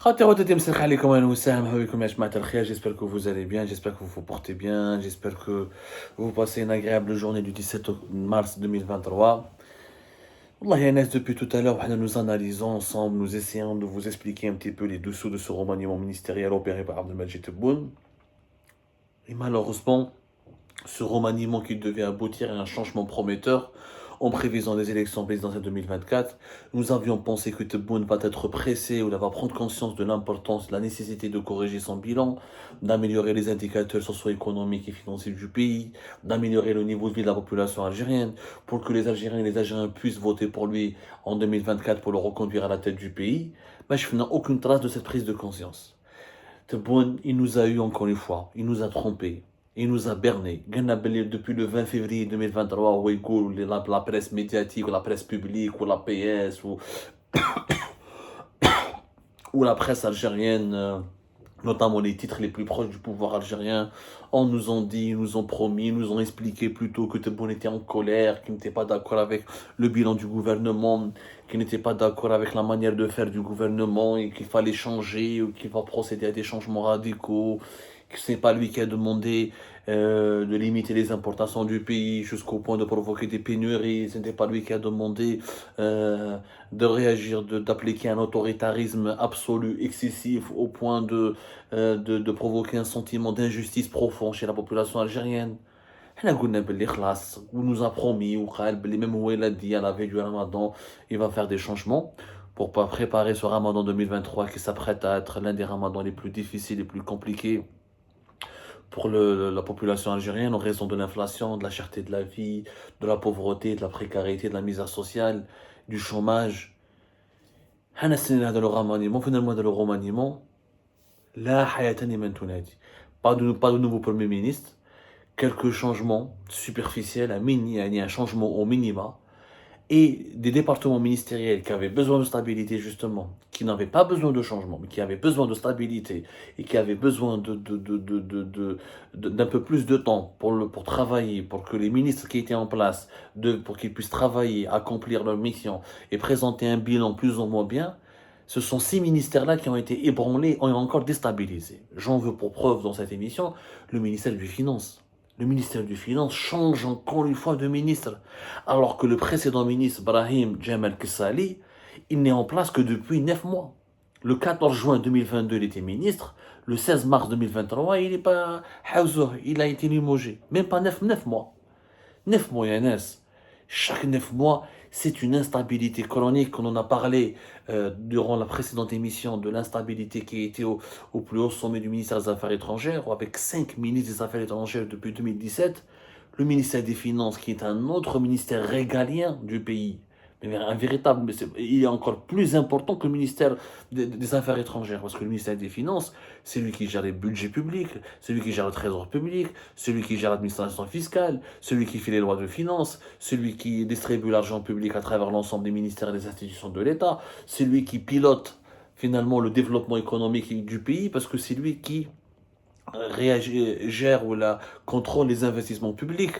J'espère que vous allez bien, j'espère que vous vous portez bien, j'espère que vous passez une agréable journée du 17 mars 2023. Wallah, Yanis, depuis tout à l'heure, nous analysons ensemble, nous essayons de vous expliquer un petit peu les dessous de ce remaniement ministériel opéré par Abdelmadjid Tebboune. Et malheureusement, ce remaniement qui devait aboutir à un changement prometteur en prévision des élections présidentielles 2024. Nous avions pensé que Tebboune va être pressé ou va prendre conscience de l'importance, de la nécessité de corriger son bilan, d'améliorer les indicateurs socio-économiques et financiers du pays, d'améliorer le niveau de vie de la population algérienne, pour que les Algériens et les Algériens puissent voter pour lui en 2024 pour le reconduire à la tête du pays. Mais je n'ai aucune trace de cette prise de conscience. Tebboune, il nous a eu encore une fois, il nous a trompés. Il nous a berné. Depuis le 20 février 2023, où la presse médiatique, ou la presse publique, ou la PS, ou la presse algérienne, notamment les titres les plus proches du pouvoir algérien, on nous ont dit, nous ont promis, nous ont expliqué plutôt que Tebboune était en colère, qu'il n'était pas d'accord avec le bilan du gouvernement, qu'il n'était pas d'accord avec la manière de faire du gouvernement et qu'il fallait changer ou qu'il va procéder à des changements radicaux, que ce n'est pas lui qui a demandé de limiter les importations du pays jusqu'au point de provoquer des pénuries, ce n'était pas lui qui a demandé de réagir, d'appliquer un autoritarisme absolu, excessif, au point de provoquer un sentiment d'injustice profond chez la population algérienne. On nous a promis, même où il a dit à la veille du Ramadan, il va faire des changements pour préparer ce Ramadan 2023 qui s'apprête à être l'un des Ramadans les plus difficiles, les plus compliqués pour la population algérienne en raison de l'inflation, de la cherté de la vie, de la pauvreté, de la précarité, de la misère sociale, du chômage. Le remaniement, finalement, le remaniement, pas de nouveau Premier ministre, quelques changements superficiels, un changement au minima, et des départements ministériels qui avaient besoin de stabilité justement, qui n'avaient pas besoin de changement, mais qui avaient besoin de stabilité et qui avaient besoin d'un peu plus de temps pour travailler, pour que les ministres qui étaient en place, pour qu'ils puissent travailler, accomplir leur mission et présenter un bilan plus ou moins bien. Ce sont ces ministères-là qui ont été ébranlés, ont encore déstabilisés. J'en veux pour preuve dans cette émission le ministère des Finances. Le ministère des Finances change encore une fois de ministre, alors que le précédent ministre, Brahim Jamal Kissali, il n'est en place que depuis 9 mois. Le 14 juin 2022, il était ministre. Le 16 mars 2023, il a été limogé. Même pas 9 mois. 9 mois, Yanis. Chaque 9 mois, c'est une instabilité chronique. On en a parlé durant la précédente émission de l'instabilité qui était au plus haut sommet du ministère des Affaires étrangères, avec 5 ministres des Affaires étrangères depuis 2017. Le ministère des Finances, qui est un autre ministère régalien du pays, un véritable, il est encore plus important que le ministère des Affaires étrangères, parce que le ministère des Finances, c'est lui qui gère les budgets publics, c'est lui qui gère le trésor public, celui qui gère l'administration fiscale, celui qui fait les lois de finances, celui qui distribue l'argent public à travers l'ensemble des ministères et des institutions de l'État, c'est lui qui pilote finalement le développement économique du pays, parce que c'est lui qui gère ou contrôle les investissements publics.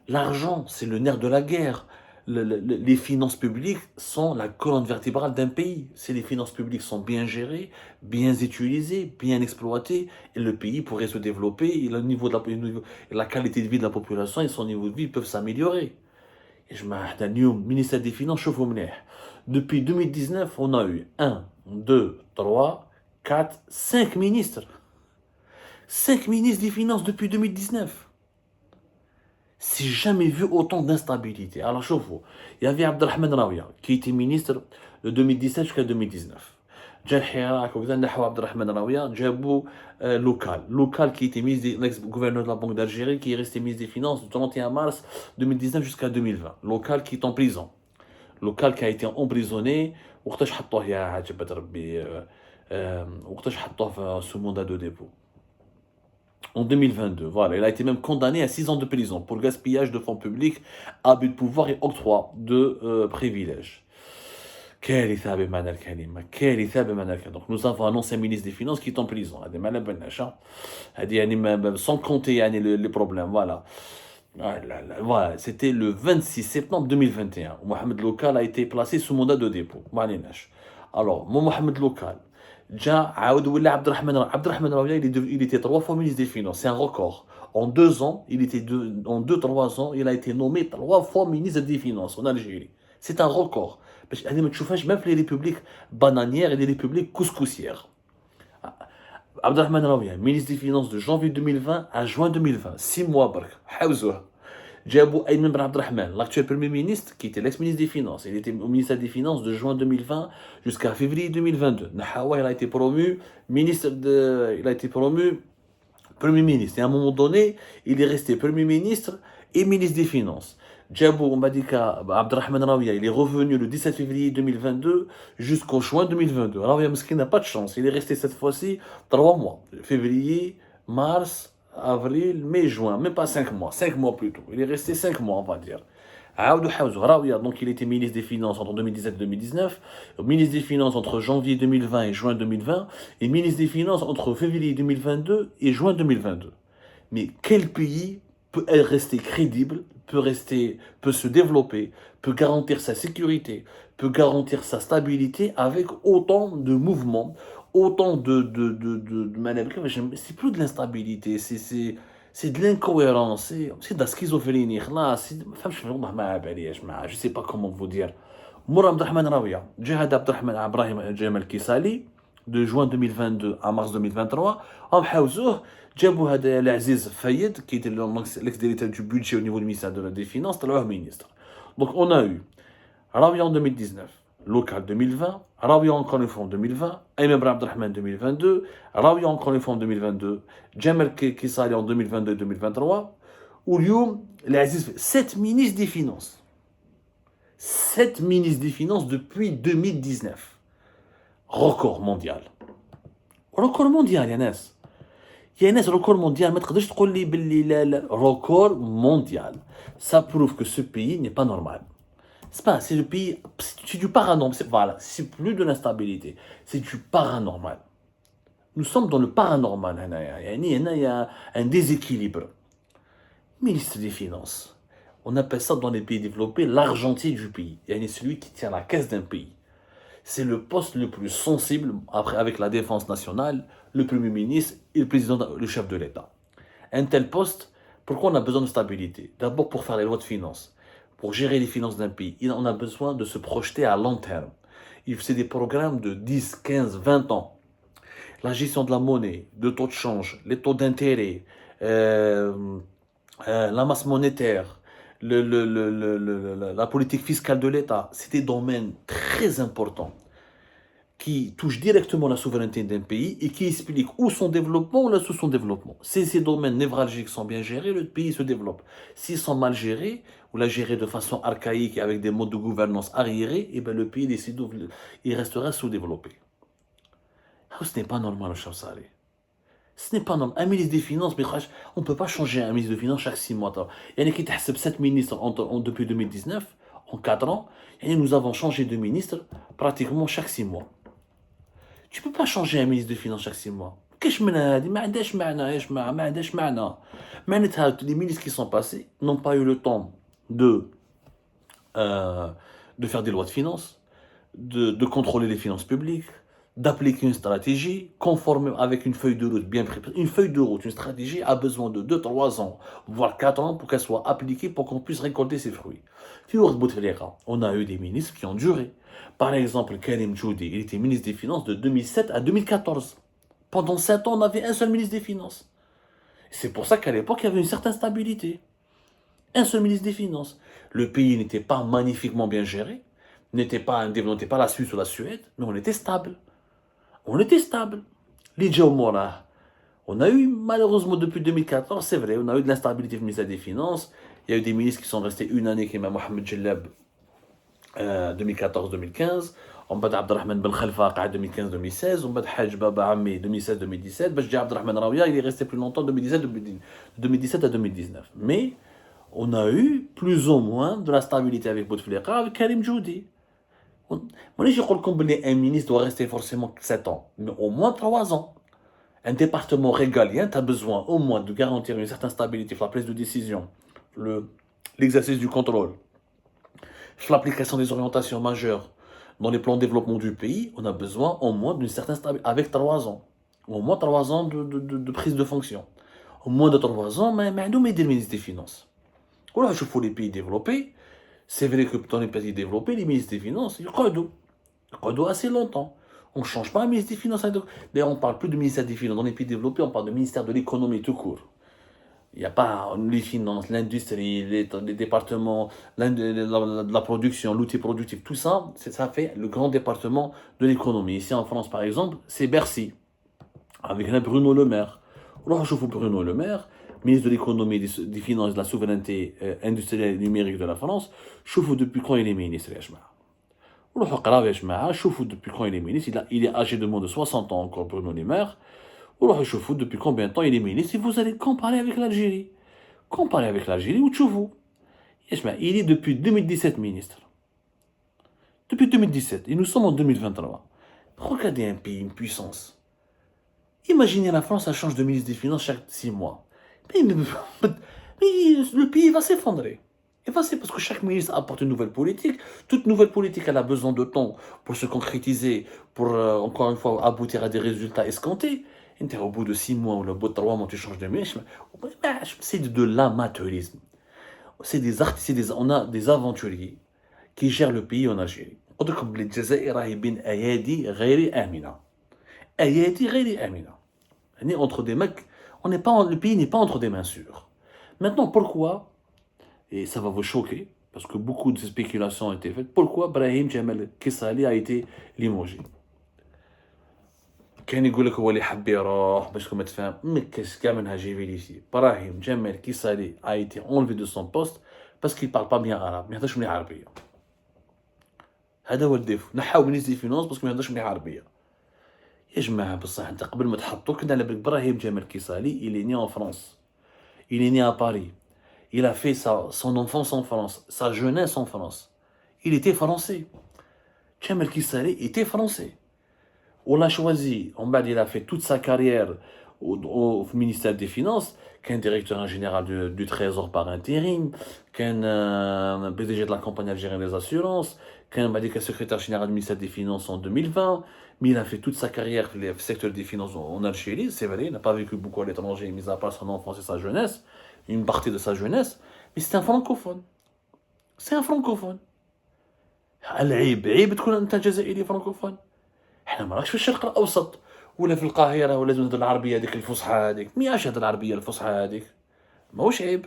L'argent, c'est le nerf de la guerre. Les finances publiques sont la colonne vertébrale d'un pays. Si les finances publiques sont bien gérées, bien utilisées, bien exploitées, et le pays pourrait se développer, et la qualité de vie de la population et son niveau de vie peuvent s'améliorer. Et je m'attends, ministère des Finances, chauffe au mner. Depuis 2019, on a eu 1, 2, 3, 4, 5 ministres. 5 ministres des Finances depuis 2019. C'est jamais vu autant d'instabilité. Alors, chauffe-vous. Il y avait Abdelrahman Rawia, qui était ministre de 2017 jusqu'à 2019. Abdelrahman Rawia, Djabou local qui était l'ex-gouverneur de la Banque d'Algérie, qui est resté ministre des Finances du 31 mars 2019 jusqu'à 2020. Local qui est en prison. Local qui a été emprisonné. وقتاش حطوه يا عجبة ربي وقتاش حطوه sous mandat de dépôt en 2022. Voilà, il a été même condamné à 6 ans de prison pour gaspillage de fonds publics, abus de pouvoir et octroi de privilèges. Donc nous avons un ancien ministre des Finances qui est en prison. Sans compter les problèmes. Voilà. Voilà, c'était le 26 septembre 2021. Mohamed Lokal a été placé sous mandat de dépôt. Alors, Mohamed Lokal, Abdelrahman Rawia, il était 3 fois ministre des Finances. C'est un record. En 2 ans, en 2, 3 ans, il a été nommé 3 fois ministre des Finances en Algérie. C'est un record. Même les républiques bananières et les républiques couscoussières. Abdelrahman Rawia, ministre des Finances de janvier 2020 à juin 2020. 6 mois, Djabou Ayman Ben Abdelrahman, l'actuel Premier ministre, qui était l'ex-ministre des Finances. Il était au ministère des Finances de juin 2020 jusqu'à février 2022. Nahawa, il a été promu Premier ministre. Et à un moment donné, il est resté Premier ministre et ministre des Finances. Djabou Mbadika Abdelrahman Rawia, il est revenu le 17 février 2022 jusqu'au juin 2022. Rawia Meskin n'a pas de chance. Il est resté cette fois-ci 3 mois. Février, mars, avril, mai, juin, même pas 5 mois, 5 mois plutôt. Il est resté 5 mois, on va dire. Donc il était ministre des Finances entre 2017 et 2019, ministre des Finances entre janvier 2020 et juin 2020, et ministre des Finances entre février 2022 et juin 2022. Mais quel pays peut rester crédible, peut se développer, peut garantir sa sécurité, peut garantir sa stabilité avec autant de mouvements, autant de manœuvres? C'est plus de l'instabilité, c'est de l'incohérence, c'est de la schizophrénie. Je sais pas comment vous dire. Moura Abdelrahman Rawia, Djihad Abdelrahman Ibrahim Jamal Kisali, de juin 2022 à mars 2023, جابوا هذا العزيز فايد qui était l'ex-directeur du budget au niveau du ministère des Finances, le ministre. Donc on a eu Rawia en 2019, local 2020, Rawia encore une fois en 2020, Ayman Ben Abdelrahman en 2022, Rawia encore une fois en 2022, Jamal Kisali en 2022 et 2023, واليوم العزيز 7 ministres des Finances. 7 ministres des Finances depuis 2019. Record mondial. Record mondial, يا ناس. يا ناس record mondial. ما تقدرش تقول لي باللي لا record mondial. Ça prouve que ce pays n'est pas normal. C'est le pays, c'est du paranormal. Voilà, c'est plus de l'instabilité. C'est du paranormal. Nous sommes dans le paranormal. Il y a un déséquilibre. Ministre des Finances. On appelle ça dans les pays développés l'argentier du pays. Il y a celui qui tient la caisse d'un pays. C'est le poste le plus sensible, après avec la défense nationale, le Premier ministre et le président, le chef de l'État. Un tel poste, pourquoi on a besoin de stabilité? D'abord pour faire les lois de finances, pour gérer les finances d'un pays. On a besoin de se projeter à long terme. C'est des programmes de 10, 15, 20 ans. La gestion de la monnaie, de taux de change, les taux d'intérêt, la masse monétaire, la politique fiscale de l'État, c'est des domaines très importants qui touchent directement la souveraineté d'un pays et qui expliquent où son développement ou là sous son développement. Si ces domaines névralgiques sont bien gérés, le pays se développe. S'ils sont mal gérés ou la gérés de façon archaïque avec des modes de gouvernance arriérés, et le pays il restera sous-développé. Ce n'est pas normal, cher Saleh. Ce n'est pas normal. Un ministre des Finances, on ne peut pas changer un ministre des Finances chaque 6 mois. Il y a qui t'a 7 ministres depuis 2019, en 4 ans, et nous avons changé de ministre pratiquement chaque 6 mois. Tu ne peux pas changer un ministre des Finances chaque 6 mois. Les ministres qui sont passés n'ont pas eu le temps de faire des lois de finances, de contrôler les finances publiques, d'appliquer une stratégie conforme avec une feuille de route bien préparée. Une feuille de route, une stratégie a besoin de 2, 3 ans, voire 4 ans pour qu'elle soit appliquée, pour qu'on puisse récolter ses fruits. On a eu des ministres qui ont duré. Par exemple, Karim Djoudi, il était ministre des Finances de 2007 à 2014. Pendant 7 ans, on avait un seul ministre des Finances. C'est pour ça qu'à l'époque, il y avait une certaine stabilité. Un seul ministre des Finances. Le pays n'était pas magnifiquement bien géré, n'était pas la Suisse ou la Suède, mais on était stable. On était stable. On a eu, malheureusement, depuis 2014, c'est vrai, on a eu de l'instabilité au ministère des Finances. Il y a eu des ministres qui sont restés une année, qui est Mohamed Jellab, 2014-2015. On a Abdelrahman Ben Khalfa, 2015-2016. On a Haj Baba Ammi, 2016-2017. Bajdi Abdelrahman Rawia, il est resté plus longtemps, 2017 à 2019. Mais on a eu plus ou moins de la stabilité avec Bouteflika, avec Karim Djoudi. Moi, je crois qu'un ministre doit rester forcément 7 ans, mais au moins 3 ans. Un département régalien, tu as besoin au moins de garantir une certaine stabilité sur la prise de décision, l'exercice du contrôle, sur l'application des orientations majeures Dans les plans de développement du pays, on a besoin au moins d'une certaine stabilité, avec 3 ans. Au moins 3 ans de prise de fonction. Au moins de 3 ans, mais nous, mais des ministres des Finances. Voilà, je fais les pays développés. C'est vrai que dans les pays développés, les ministres des Finances, ils redouent assez longtemps. On ne change pas un ministre des Finances. D'ailleurs, on ne parle plus de ministère des Finances. Dans les pays développés, on parle de ministère de l'économie tout court. Il n'y a pas les finances, l'industrie, les départements, de la production, l'outil productif, tout ça, ça fait le grand département de l'économie. Ici en France, par exemple, c'est Bercy, avec un Bruno Le Maire. Alors, je vous Bruno Le Maire, ministre de l'économie, des finances, de la souveraineté industrielle et numérique de la France. Je vous depuis quand il est ministre, ya jma'a. Alors, je vous depuis quand il est ministre. Il est âgé de moins de 60 ans encore, Bruno Le Maire. Alors, je vous depuis combien de temps il est ministre. Et vous allez comparer avec l'Algérie. Comparé avec l'Algérie, ou Tchoufou. Il est depuis 2017 ministre. Depuis 2017. Et nous sommes en 2023. Regardez un pays, une puissance. Imaginez la France, elle change de ministre des Finances chaque 6 mois. Mais le pays va s'effondrer. Et c'est parce que chaque ministre apporte une nouvelle politique. Toute nouvelle politique, elle a besoin de temps pour se concrétiser, pour, encore une fois, aboutir à des résultats escomptés. Et au bout de 6 mois ou au bout de 3 mois, tu changes de ministre. C'est de l'amateurisme. On a des aventuriers qui gèrent le pays en Algérie. Comme les Jazaïr, ayadi غير آمنة. Ayadi غير آمنة. Entre des mecs, le pays n'est pas entre des mains sûres. Maintenant, pourquoi, et ça va vous choquer, parce que beaucoup de spéculations ont été faites, pourquoi Brahim Jamal Kissali a été limogé? كان يقول لك هو اللي حب يروح باش ما تفهم مكاش كاع منها جيفيليسي. براهيم جمال كيسالي a été enlevé de son poste parce qu'il parle pas bien arabe, ما يهضرش مليح عربيه. هذا هو الديفو. نحاو مينيستر دي فينونس باسكو ما يهضرش مليح عربيه. يا جماعه بصح انت قبل ما تحطو كنا على بالك براهيم جمال كيسالي il est né en France. Il est né à Paris. Il a fait son enfance en France, sa jeunesse en France. Il était français. Jamal Kissali était français. On l'a choisi, il a fait toute sa carrière au ministère des Finances, qu'un directeur général du Trésor par intérim, qu'un PDG de la compagnie algérienne des assurances, qu'un secrétaire général du ministère des Finances en 2020, mais il a fait toute sa carrière dans le secteur des finances en Algérie, c'est vrai, il n'a pas vécu beaucoup à l'étranger, mis à part son enfance et sa jeunesse, une partie de sa jeunesse, mais c'est un francophone. C'est un francophone. العيب عيب تكون انت جزائري francophone. احنا ما راكش في الشرق الاوسط ولا في القاهره ولا نهضر العربيه هذيك الفصحى هذيك مياش هذا العربيه الفصحى هذيك ماهوش عيب.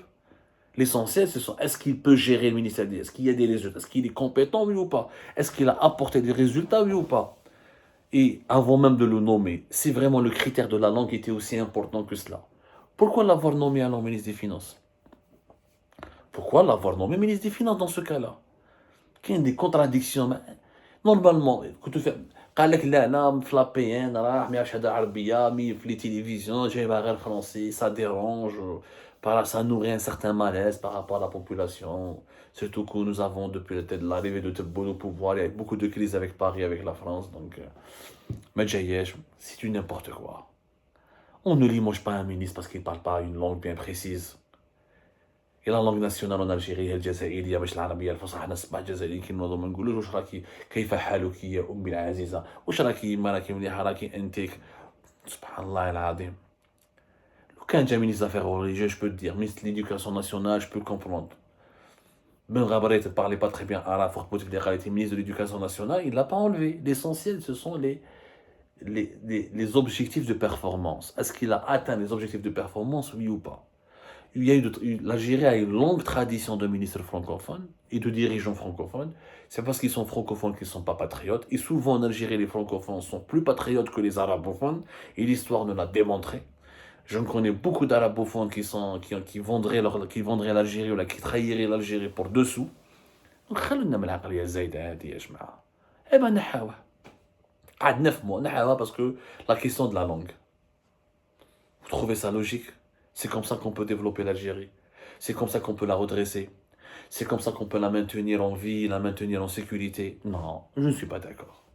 L'essentiel, c'est est-ce qu'il peut gérer le ministère, est-ce qu'il y a des résultats, est-ce qu'il est compétent, oui ou pas, est-ce qu'il a apporté des résultats, oui ou pas. Et avant même de le nommer, si vraiment le critère de la langue était aussi important que cela, pourquoi l'avoir nommé alors ministre des Finances? Pourquoi l'avoir nommé ministre des Finances dans ce cas-là? qu'il y a des contradictions. Normalement, كنت قال لك لا انا في لابي ان راه ما يعرفش هذا عربيه مي في لي تيليفزيون جايبها غير فرونسي ça dérange ça nourrit un certain malaise par rapport à la population, surtout que nous avons depuis l'arrivée de Tebboune au pouvoir, il y a beaucoup de crises avec Paris, avec la France, donc mais c'est du n'importe quoi. On ne limoge pas un ministre parce qu'il ne parle pas une langue bien précise. Et la langue nationale en Algérie هي الجزائرية مش العربية الفصحى. حنا 7 جزائريين كنوضو ما نقولوش واش راكي كيف حالك يا أمي العزيزة، واش راكي ما راكي مليحة راكي أنتك. سبحان الله العظيم. لو كان جا ministre des Affaires religieuses, je peux te dire, ministre de l'Éducation nationale, je peux comprendre. Ben Gabriel ne parlait pas très bien arabe, fort possible des réalités. Ministre de l'Éducation nationale, il ne l'a pas enlevé. L'essentiel, ce sont les objectifs de performance. Est-ce qu'il a atteint les objectifs de performance, oui ou pas? L'Algérie a une longue tradition de ministres francophones et de dirigeants francophones. C'est parce qu'ils sont francophones qu'ils ne sont pas patriotes. Et souvent en Algérie, les francophones sont plus patriotes que les arabophones. Et l'histoire nous l'a démontré. Je connais beaucoup d'arabophones qui vendraient l'Algérie ou qui trahiraient l'Algérie pour dessous. Donc, خلونا من العقلية الزايدة هذه يا جماعة. Eh ben, نحاوها. قعد 9 mois, نحاوها parce que la question de la langue. Vous trouvez ça logique? C'est comme ça qu'on peut développer l'Algérie. C'est comme ça qu'on peut la redresser. C'est comme ça qu'on peut la maintenir en vie, la maintenir en sécurité. Non, je ne suis pas d'accord.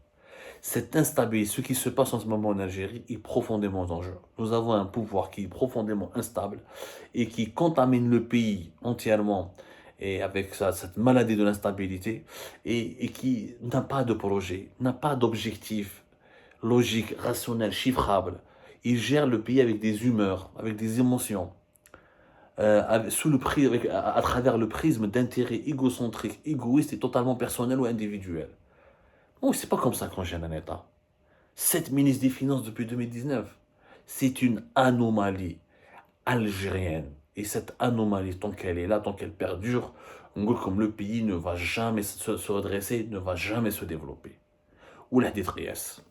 Cette instabilité, ce qui se passe en ce moment en Algérie est profondément dangereux. Nous avons un pouvoir qui est profondément instable et qui contamine le pays entièrement et avec cette maladie de l'instabilité, et qui n'a pas de projet, n'a pas d'objectif logique, rationnel, chiffrable. Il gère le pays avec des humeurs, avec des émotions, sous le prix, à travers le prisme d'intérêts égocentriques, égoïstes et totalement personnels ou individuels. Non, c'est pas comme ça qu'on gère un État. 7 ministres des Finances depuis 2019, c'est une anomalie algérienne. Et cette anomalie, tant qu'elle est là, tant qu'elle perdure, on voit comme le pays ne va jamais se redresser, ne va jamais se développer. Ou la détresse.